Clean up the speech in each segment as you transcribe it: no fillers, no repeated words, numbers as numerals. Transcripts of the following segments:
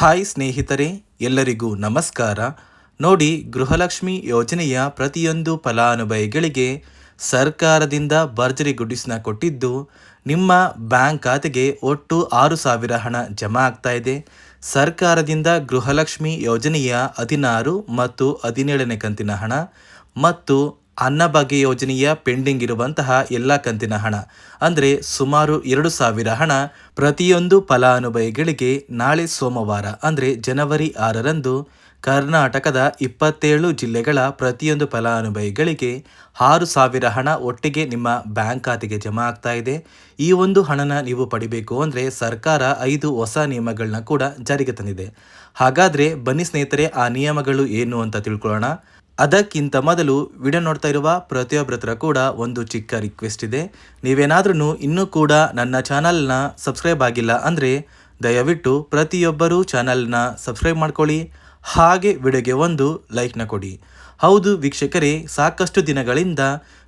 Hi ಸ್ನೇಹಿತರೆ, ಎಲ್ಲರಿಗೂ ನಮಸ್ಕಾರ. ನೋಡಿ, ಗೃಹಲಕ್ಷ್ಮಿ ಯೋಜನೆಯ ಪ್ರತಿಯೊಂದು ಫಲಾನುಭವಿಗಳಿಗೆ ಸರ್ಕಾರದಿಂದ ಭರ್ಜರಿ ಗುಡ್ಡಿಸ್ನ ಕೊಟ್ಟಿದ್ದು, ನಿಮ್ಮ ಬ್ಯಾಂಕ್ ಖಾತೆಗೆ ಒಟ್ಟು 6,000 ಹಣ ಜಮಾ ಆಗ್ತಾ ಇದೆ. ಸರ್ಕಾರದಿಂದ ಗೃಹಲಕ್ಷ್ಮಿ ಯೋಜನೆಯ 16 ಮತ್ತು 17ನೇ ಕಂತಿನ ಹಣ ಮತ್ತು ಅನ್ನಭಾಗ್ಯ ಯೋಜನೆಯ ಪೆಂಡಿಂಗ್ ಇರುವಂತಹ ಎಲ್ಲ ಕಂತಿನ ಹಣ ಅಂದರೆ ಸುಮಾರು 2,000 ಹಣ ಪ್ರತಿಯೊಂದು ಫಲಾನುಭವಿಗಳಿಗೆ ನಾಳೆ ಸೋಮವಾರ ಅಂದರೆ ಜನವರಿ 6ರಂದು ಕರ್ನಾಟಕದ 27 ಜಿಲ್ಲೆಗಳ ಪ್ರತಿಯೊಂದು ಫಲಾನುಭವಿಗಳಿಗೆ 6,000 ಹಣ ಒಟ್ಟಿಗೆ ನಿಮ್ಮ ಬ್ಯಾಂಕ್ ಖಾತೆಗೆ ಜಮಾ ಆಗ್ತಾ ಇದೆ. ಈ ಒಂದು ಹಣನ ನೀವು ಪಡಿಬೇಕು ಅಂದರೆ ಸರ್ಕಾರ 5 ಹೊಸ ನಿಯಮಗಳನ್ನ ಕೂಡ ಜಾರಿಗೆ ತಂದಿದೆ. ಹಾಗಾದರೆ ಬನ್ನಿ ಸ್ನೇಹಿತರೆ, ಆ ನಿಯಮಗಳು ಏನು ಅಂತ ತಿಳ್ಕೊಳ್ಳೋಣ. ಅದಕ್ಕಿಂತ ಮೊದಲು ವಿಡಿಯೋ ನೋಡ್ತಾ ಇರುವ ಪ್ರತಿಯೊಬ್ಬರ ಹತ್ರ ಕೂಡ ಒಂದು ಚಿಕ್ಕ ರಿಕ್ವೆಸ್ಟ್ ಇದೆ. ನೀವೇನಾದ್ರೂ ಇನ್ನೂ ಕೂಡ ನನ್ನ ಚಾನಲ್ನ ಸಬ್ಸ್ಕ್ರೈಬ್ ಆಗಿಲ್ಲ ಅಂದರೆ ದಯವಿಟ್ಟು ಪ್ರತಿಯೊಬ್ಬರೂ ಚಾನಲ್ನ ಸಬ್ಸ್ಕ್ರೈಬ್ ಮಾಡ್ಕೊಳ್ಳಿ, ಹಾಗೆ ವಿಡಿಯೋಗೆ ಒಂದು ಲೈಕ್ನ ಕೊಡಿ. ಹೌದು ವೀಕ್ಷಕರೇ, ಸಾಕಷ್ಟು ದಿನಗಳಿಂದ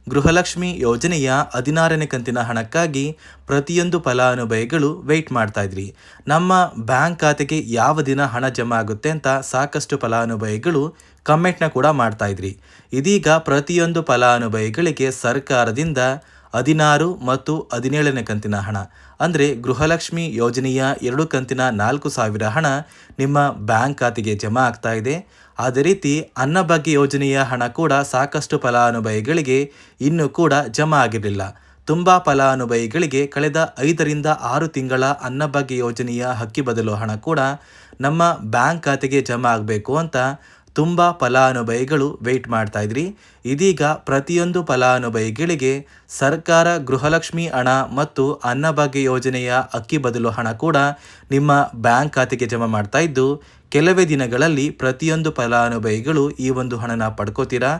ಗೃಹಲಕ್ಷ್ಮಿ ಯೋಜನೆಯ 16ನೇ ಕಂತಿನ ಹಣಕ್ಕಾಗಿ ಪ್ರತಿಯೊಂದು ಫಲಾನುಭವಿಗಳು ವೆಯ್ಟ್ ಮಾಡ್ತಾ ಇದ್ರಿ. ನಮ್ಮ ಬ್ಯಾಂಕ್ ಖಾತೆಗೆ ಯಾವ ದಿನ ಹಣ ಜಮಾ ಆಗುತ್ತೆ ಅಂತ ಸಾಕಷ್ಟು ಫಲಾನುಭವಿಗಳು ಕಮೆಂಟ್ನ ಕೂಡ ಮಾಡ್ತಾ ಇದ್ರಿ. ಇದೀಗ ಪ್ರತಿಯೊಂದು ಫಲಾನುಭವಿಗಳಿಗೆ ಸರ್ಕಾರದಿಂದ 16 ಮತ್ತು 17ನೇ ಕಂತಿನ ಹಣ ಅಂದರೆ ಗೃಹಲಕ್ಷ್ಮಿ ಯೋಜನೆಯ 2 ಕಂತಿನ 4,000 ಹಣ ನಿಮ್ಮ ಬ್ಯಾಂಕ್ ಖಾತೆಗೆ ಜಮಾ ಆಗ್ತಾ ಇದೆ. ಅದೇ ರೀತಿ ಅನ್ನಭಾಗ್ಯ ಯೋಜನೆಯ ಹಣ ಕೂಡ ಸಾಕಷ್ಟು ಫಲಾನುಭವಿಗಳಿಗೆ ಇನ್ನೂ ಕೂಡ ಜಮಾ ಆಗಿರಲಿಲ್ಲ. ತುಂಬ ಫಲಾನುಭವಿಗಳಿಗೆ ಕಳೆದ 5ರಿಂದ 6 ತಿಂಗಳ ಅನ್ನಭಾಗ್ಯ ಯೋಜನೆಯ ಅಕ್ಕಿ ಬದಲು ಹಣ ಕೂಡ ನಮ್ಮ ಬ್ಯಾಂಕ್ ಖಾತೆಗೆ ಜಮಾ ಆಗಬೇಕು ಅಂತ ತುಂಬ ಫಲಾನುಭವಿಗಳು ವೆಯ್ಟ್ ಮಾಡ್ತಾ ಇದ್ರಿ. ಇದೀಗ ಪ್ರತಿಯೊಂದು ಫಲಾನುಭವಿಗಳಿಗೆ ಸರ್ಕಾರ ಗೃಹಲಕ್ಷ್ಮಿ ಹಣ ಮತ್ತು ಅನ್ನಭಾಗ್ಯ ಯೋಜನೆಯ ಅಕ್ಕಿ ಬದಲು ಹಣ ಕೂಡ ನಿಮ್ಮ ಬ್ಯಾಂಕ್ ಖಾತೆಗೆ ಜಮಾ ಮಾಡ್ತಾ ಇದ್ದು, ಕೆಲವೇ ದಿನಗಳಲ್ಲಿ ಪ್ರತಿಯೊಂದು ಫಲಾನುಭವಿಗಳು ಈ ಒಂದು ಹಣನ ಪಡ್ಕೋತೀರಾ.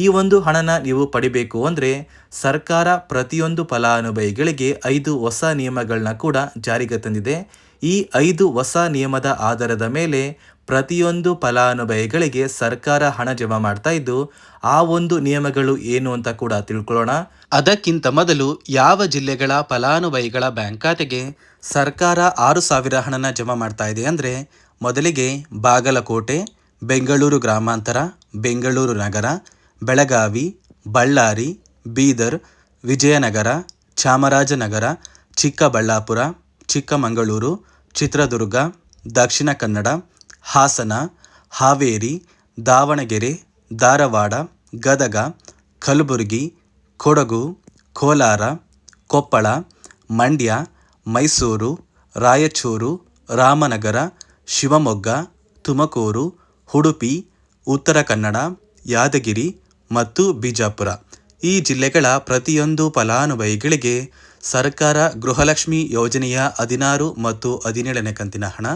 ಈ ಒಂದು ಹಣನ ನೀವು ಪಡಿಬೇಕು ಅಂದರೆ ಸರ್ಕಾರ ಪ್ರತಿಯೊಂದು ಫಲಾನುಭವಿಗಳಿಗೆ 5 ಹೊಸ ನಿಯಮಗಳನ್ನ ಕೂಡ ಜಾರಿಗೆ ತಂದಿದೆ. ಈ 5 ಹೊಸ ನಿಯಮದ ಆಧಾರದ ಮೇಲೆ ಪ್ರತಿಯೊಂದು ಫಲಾನುಭವಿಗಳಿಗೆ ಸರ್ಕಾರ ಹಣ ಜಮಾ ಮಾಡ್ತಾ ಇದ್ದು, ಆ ಒಂದು ನಿಯಮಗಳು ಏನು ಅಂತ ಕೂಡ ತಿಳ್ಕೊಳ್ಳೋಣ. ಅದಕ್ಕಿಂತ ಮೊದಲು ಯಾವ ಜಿಲ್ಲೆಗಳ ಫಲಾನುಭವಿಗಳ ಬ್ಯಾಂಕ್ ಖಾತೆಗೆ ಸರ್ಕಾರ 6,000 ಹಣನ ಜಮಾ ಮಾಡ್ತಾ ಇದೆ ಅಂದರೆ, ಮೊದಲಿಗೆ ಬಾಗಲಕೋಟೆ, ಬೆಂಗಳೂರು ಗ್ರಾಮಾಂತರ, ಬೆಂಗಳೂರು ನಗರ, ಬೆಳಗಾವಿ, ಬಳ್ಳಾರಿ, ಬೀದರ್, ವಿಜಯನಗರ, ಚಾಮರಾಜನಗರ, ಚಿಕ್ಕಬಳ್ಳಾಪುರ, ಚಿಕ್ಕಮಗಳೂರು, ಚಿತ್ರದುರ್ಗ, ದಕ್ಷಿಣ ಕನ್ನಡ, ಹಾಸನ, ಹಾವೇರಿ, ದಾವಣಗೆರೆ, ಧಾರವಾಡ, ಗದಗ, ಕಲಬುರಗಿ, ಕೊಡಗು, ಕೋಲಾರ, ಕೊಪ್ಪಳ, ಮಂಡ್ಯ, ಮೈಸೂರು, ರಾಯಚೂರು, ರಾಮನಗರ, ಶಿವಮೊಗ್ಗ, ತುಮಕೂರು, ಉಡುಪಿ, ಉತ್ತರ ಕನ್ನಡ, ಯಾದಗಿರಿ ಮತ್ತು ಬಿಜಾಪುರ ಈ ಜಿಲ್ಲೆಗಳ ಪ್ರತಿಯೊಂದು ಫಲಾನುಭವಿಗಳಿಗೆ ಸರ್ಕಾರ ಗೃಹಲಕ್ಷ್ಮಿ ಯೋಜನೆಯ 16 ಮತ್ತು 17ನೇ ಕಂತಿನ ಹಣ,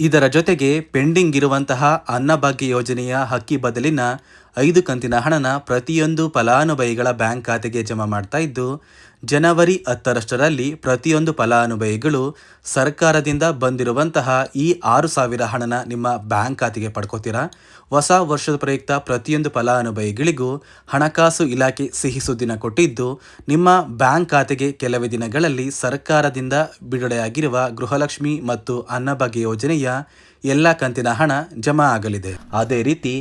ಇದರ ಜೊತೆಗೆ ಪೆಂಡಿಂಗ್ ಇರುವಂತಹ ಅನ್ನಭಾಗ್ಯ ಯೋಜನೆಯ ಅಕ್ಕಿ ಬದಲಿನ 5 ಕಂತಿನ ಹಣನ ಪ್ರತಿಯೊಂದು ಫಲಾನುಭವಿಗಳ ಬ್ಯಾಂಕ್ ಖಾತೆಗೆ ಜಮಾ ಮಾಡ್ತಾ ಇದ್ದು, ಜನವರಿ 10ರಷ್ಟರಲ್ಲಿ ಪ್ರತಿಯೊಂದು ಫಲಾನುಭವಿಗಳು ಸರ್ಕಾರದಿಂದ ಬಂದಿರುವಂತಹ ಈ 6,000 ಹಣನ ನಿಮ್ಮ ಬ್ಯಾಂಕ್ ಖಾತೆಗೆ ಪಡ್ಕೋತೀರಾ. ಹೊಸ ವರ್ಷದ ಪ್ರಯುಕ್ತ ಪ್ರತಿಯೊಂದು ಫಲಾನುಭವಿಗಳಿಗೂ ಹಣಕಾಸು ಇಲಾಖೆ ಸಿಹಿ ಸುದ್ದಿನ ಕೊಟ್ಟಿದ್ದು, ನಿಮ್ಮ ಬ್ಯಾಂಕ್ ಖಾತೆಗೆ ಕೆಲವೇ ದಿನಗಳಲ್ಲಿ ಸರ್ಕಾರದಿಂದ ಬಿಡುಗಡೆಯಾಗಿರುವ ಗೃಹಲಕ್ಷ್ಮಿ ಮತ್ತು ಅನ್ನಭಾಗ್ಯ ಯೋಜನೆಯ ಎಲ್ಲ ಕಂತಿನ ಹಣ ಜಮಾ ಆಗಲಿದೆ. ಅದೇ ರೀತಿ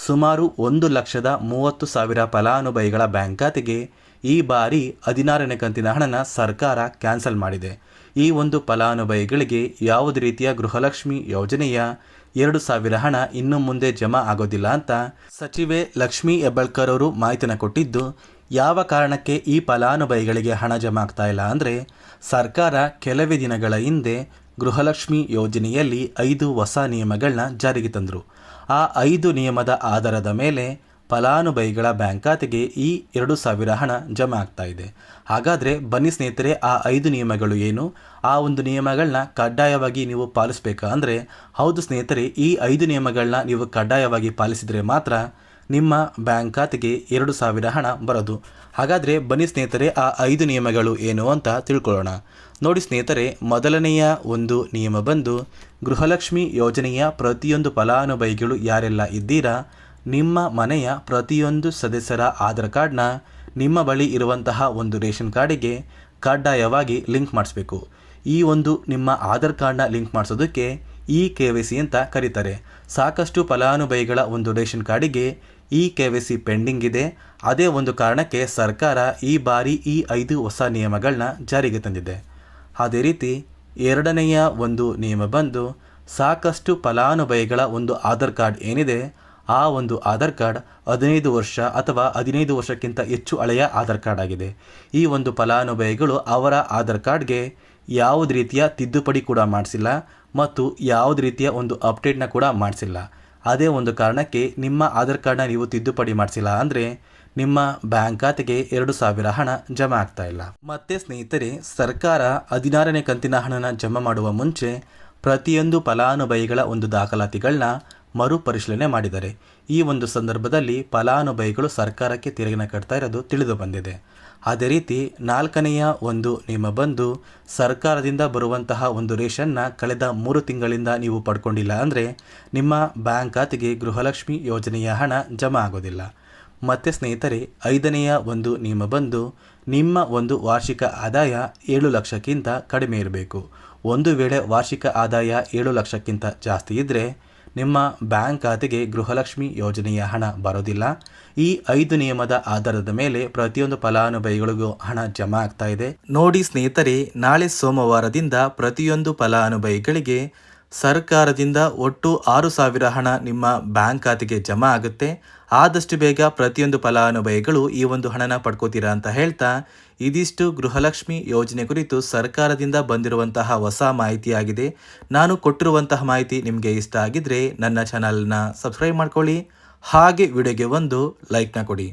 ಸುಮಾರು 1,30,000 ಫಲಾನುಭವಿಗಳ ಬ್ಯಾಂಕ್ ಖಾತೆಗೆ ಈ ಬಾರಿ 16ನೇ ಕಂತಿನ ಹಣನ ಸರ್ಕಾರ ಕ್ಯಾನ್ಸಲ್ ಮಾಡಿದೆ. ಈ ಒಂದು ಫಲಾನುಭವಿಗಳಿಗೆ ಯಾವುದೇ ರೀತಿಯ ಗೃಹಲಕ್ಷ್ಮಿ ಯೋಜನೆಯ 2,000 ಹಣ ಇನ್ನು ಮುಂದೆ ಜಮಾ ಆಗೋದಿಲ್ಲ ಅಂತ ಸಚಿವೆ ಲಕ್ಷ್ಮೀ ಹೆಬ್ಬಾಳ್ಕರ್ ಅವರು ಮಾಹಿತಿನ ಕೊಟ್ಟಿದ್ದು, ಯಾವ ಕಾರಣಕ್ಕೆ ಈ ಫಲಾನುಭವಿಗಳಿಗೆ ಹಣ ಜಮಾ ಆಗ್ತಾ ಇಲ್ಲ ಅಂದರೆ, ಸರ್ಕಾರ ಕೆಲವೇ ದಿನಗಳ ಹಿಂದೆ ಗೃಹಲಕ್ಷ್ಮಿ ಯೋಜನೆಯಲ್ಲಿ 5 ಹೊಸ ನಿಯಮಗಳನ್ನ ಜಾರಿಗೆ ತಂದರು. ಆ 5 ನಿಯಮದ ಆಧಾರದ ಮೇಲೆ ಫಲಾನುಭವಿಗಳ ಬ್ಯಾಂಕ್ ಖಾತೆಗೆ ಈ 2,000 ಹಣ ಜಮಾ ಆಗ್ತಾ ಇದೆ. ಹಾಗಾದರೆ ಬನ್ನಿ ಸ್ನೇಹಿತರೆ, ಆ 5 ನಿಯಮಗಳು ಏನು, ಆ ಒಂದು ನಿಯಮಗಳನ್ನ ಕಡ್ಡಾಯವಾಗಿ ನೀವು ಪಾಲಿಸಬೇಕಾ ಅಂದರೆ, ಹೌದು ಸ್ನೇಹಿತರೆ, ಈ 5 ನಿಯಮಗಳನ್ನ ನೀವು ಕಡ್ಡಾಯವಾಗಿ ಪಾಲಿಸಿದರೆ ಮಾತ್ರ ನಿಮ್ಮ ಬ್ಯಾಂಕ್ ಖಾತೆಗೆ 2,000 ಹಣ ಬರೋದು. ಹಾಗಾದರೆ ಬನ್ನಿ ಸ್ನೇಹಿತರೆ, ಆ 5 ನಿಯಮಗಳು ಏನು ಅಂತ ತಿಳ್ಕೊಳ್ಳೋಣ. ನೋಡಿ ಸ್ನೇಹಿತರೆ, ಮೊದಲನೆಯ ಒಂದು ನಿಯಮ ಬಂದು, ಗೃಹಲಕ್ಷ್ಮಿ ಯೋಜನೆಯ ಪ್ರತಿಯೊಂದು ಫಲಾನುಭವಿಗಳು ಯಾರೆಲ್ಲ ಇದ್ದೀರಾ, ನಿಮ್ಮ ಮನೆಯ ಪ್ರತಿಯೊಂದು ಸದಸ್ಯರ ಆಧಾರ್ ಕಾರ್ಡ್ನ ನಿಮ್ಮ ಬಳಿ ಇರುವಂತಹ ಒಂದು ರೇಷನ್ ಕಾರ್ಡಿಗೆ ಕಡ್ಡಾಯವಾಗಿ ಲಿಂಕ್ ಮಾಡಿಸ್ಬೇಕು. ಈ ಒಂದು ನಿಮ್ಮ ಆಧಾರ್ ಕಾರ್ಡ್ನ ಲಿಂಕ್ ಮಾಡಿಸೋದಕ್ಕೆ KYC ಅಂತ ಕರೀತಾರೆ. ಸಾಕಷ್ಟು ಫಲಾನುಭವಿಗಳ ಒಂದು ರೇಷನ್ ಕಾರ್ಡಿಗೆ KYC ಪೆಂಡಿಂಗ್ ಇದೆ. ಅದೇ ಒಂದು ಕಾರಣಕ್ಕೆ ಸರ್ಕಾರ ಈ ಬಾರಿ ಈ 5 ಹೊಸ ನಿಯಮಗಳನ್ನ ಜಾರಿಗೆ ತಂದಿದೆ. ಅದೇ ರೀತಿ ಎರಡನೆಯ ಒಂದು ನಿಯಮ ಬಂದು ಸಾಕಷ್ಟು ಫಲಾನುಭವಿಗಳ ಒಂದು ಆಧಾರ್ ಕಾರ್ಡ್ ಏನಿದೆ, ಆ ಒಂದು ಆಧಾರ್ ಕಾರ್ಡ್ 15 ವರ್ಷ ಅಥವಾ 15 ವರ್ಷಕ್ಕಿಂತ ಹೆಚ್ಚು ಹಳೆಯ ಆಧಾರ್ ಕಾರ್ಡ್ ಆಗಿದೆ. ಈ ಒಂದು ಫಲಾನುಭವಿಗಳು ಅವರ ಆಧಾರ್ ಕಾರ್ಡ್ಗೆ ಯಾವುದೇ ರೀತಿಯ ತಿದ್ದುಪಡಿ ಕೂಡ ಮಾಡಿಸಿಲ್ಲ ಮತ್ತು ಯಾವುದೇ ರೀತಿಯ ಒಂದು ಅಪ್ಡೇಟ್ನ ಕೂಡ ಮಾಡಿಸಿಲ್ಲ. ಅದೇ ಒಂದು ಕಾರಣಕ್ಕೆ ನಿಮ್ಮ ಆಧಾರ್ ಕಾರ್ಡ್ನ ನೀವು ತಿದ್ದುಪಡಿ ಮಾಡಿಸಿಲ್ಲ ಅಂದರೆ ನಿಮ್ಮ ಬ್ಯಾಂಕ್ ಖಾತೆಗೆ 2,000 ಹಣ ಜಮಾ ಆಗ್ತಾ ಇಲ್ಲ. ಮತ್ತೆ ಸ್ನೇಹಿತರೆ, ಸರ್ಕಾರ 16ನೇ ಕಂತಿನ ಹಣನ ಜಮಾ ಮಾಡುವ ಮುಂಚೆ ಪ್ರತಿಯೊಂದು ಫಲಾನುಭವಿಗಳ ಒಂದು ದಾಖಲಾತಿಗಳನ್ನ ಮರುಪರಿಶೀಲನೆ ಮಾಡಿದ್ದಾರೆ. ಈ ಒಂದು ಸಂದರ್ಭದಲ್ಲಿ ಫಲಾನುಭವಿಗಳು ಸರ್ಕಾರಕ್ಕೆ ತೆರಿಗೆನ ಕಟ್ತಾ ಇರೋದು ತಿಳಿದು ಬಂದಿದೆ. ಅದೇ ರೀತಿ 4ನೆಯ ಒಂದು ನಿಯಮ ಬಂದು ಸರ್ಕಾರದಿಂದ ಬರುವಂತಹ ಒಂದು ರೇಷನ್ನ ಕಳೆದ 3 ತಿಂಗಳಿಂದ ನೀವು ಪಡ್ಕೊಂಡಿಲ್ಲ ಅಂದರೆ ನಿಮ್ಮ ಬ್ಯಾಂಕ್ ಖಾತೆಗೆ ಗೃಹಲಕ್ಷ್ಮಿ ಯೋಜನೆಯ ಹಣ ಜಮಾ ಆಗೋದಿಲ್ಲ. ಮತ್ತು ಸ್ನೇಹಿತರೆ, 5ನೆಯ ಒಂದು ನಿಯಮ ಬಂದು ನಿಮ್ಮ ಒಂದು ವಾರ್ಷಿಕ ಆದಾಯ 7 ಲಕ್ಷಕ್ಕಿಂತ ಕಡಿಮೆ ಇರಬೇಕು. ಒಂದು ವೇಳೆ ವಾರ್ಷಿಕ ಆದಾಯ 7 ಲಕ್ಷಕ್ಕಿಂತ ಜಾಸ್ತಿ ಇದ್ದರೆ ನಿಮ್ಮ ಬ್ಯಾಂಕ್ ಖಾತೆಗೆ ಗೃಹಲಕ್ಷ್ಮಿ ಯೋಜನೆಯ ಹಣ ಬರೋದಿಲ್ಲ. ಈ 5 ನಿಯಮದ ಆಧಾರದ ಮೇಲೆ ಪ್ರತಿಯೊಂದು ಫಲಾನುಭವಿಗಳಿಗೂ ಹಣ ಜಮಾ ಆಗ್ತಾ ಇದೆ. ನೋಡಿ ಸ್ನೇಹಿತರೆ, ನಾಳೆ ಸೋಮವಾರದಿಂದ ಪ್ರತಿಯೊಂದು ಫಲಾನುಭವಿಗಳಿಗೆ ಸರ್ಕಾರದಿಂದ ಒಟ್ಟು 6,000 ಹಣ ನಿಮ್ಮ ಬ್ಯಾಂಕ್ ಖಾತೆಗೆ ಜಮಾ ಆಗುತ್ತೆ. ಆದಷ್ಟು ಬೇಗ ಪ್ರತಿಯೊಂದು ಫಲಾನುಭವಿಗಳು ಈ ಒಂದು ಹಣನ ಪಡ್ಕೋತೀರಾ ಅಂತ ಹೇಳ್ತಾ, ಇದಿಷ್ಟು ಗೃಹಲಕ್ಷ್ಮಿ ಯೋಜನೆ ಕುರಿತು ಸರ್ಕಾರದಿಂದ ಬಂದಿರುವಂತಹ ಹೊಸ ಮಾಹಿತಿಯಾಗಿದೆ. ನಾನು ಕೊಟ್ಟಿರುವಂತಹ ಮಾಹಿತಿ ನಿಮಗೆ ಇಷ್ಟ ಆಗಿದ್ರೆ ನನ್ನ ಚಾನಲ್ನ ಸಬ್ಸ್ಕ್ರೈಬ್ ಮಾಡ್ಕೊಳ್ಳಿ, ಹಾಗೆ ವಿಡಿಯೋಗೆ ಒಂದು ಲೈಕ್ನ ಕೊಡಿ.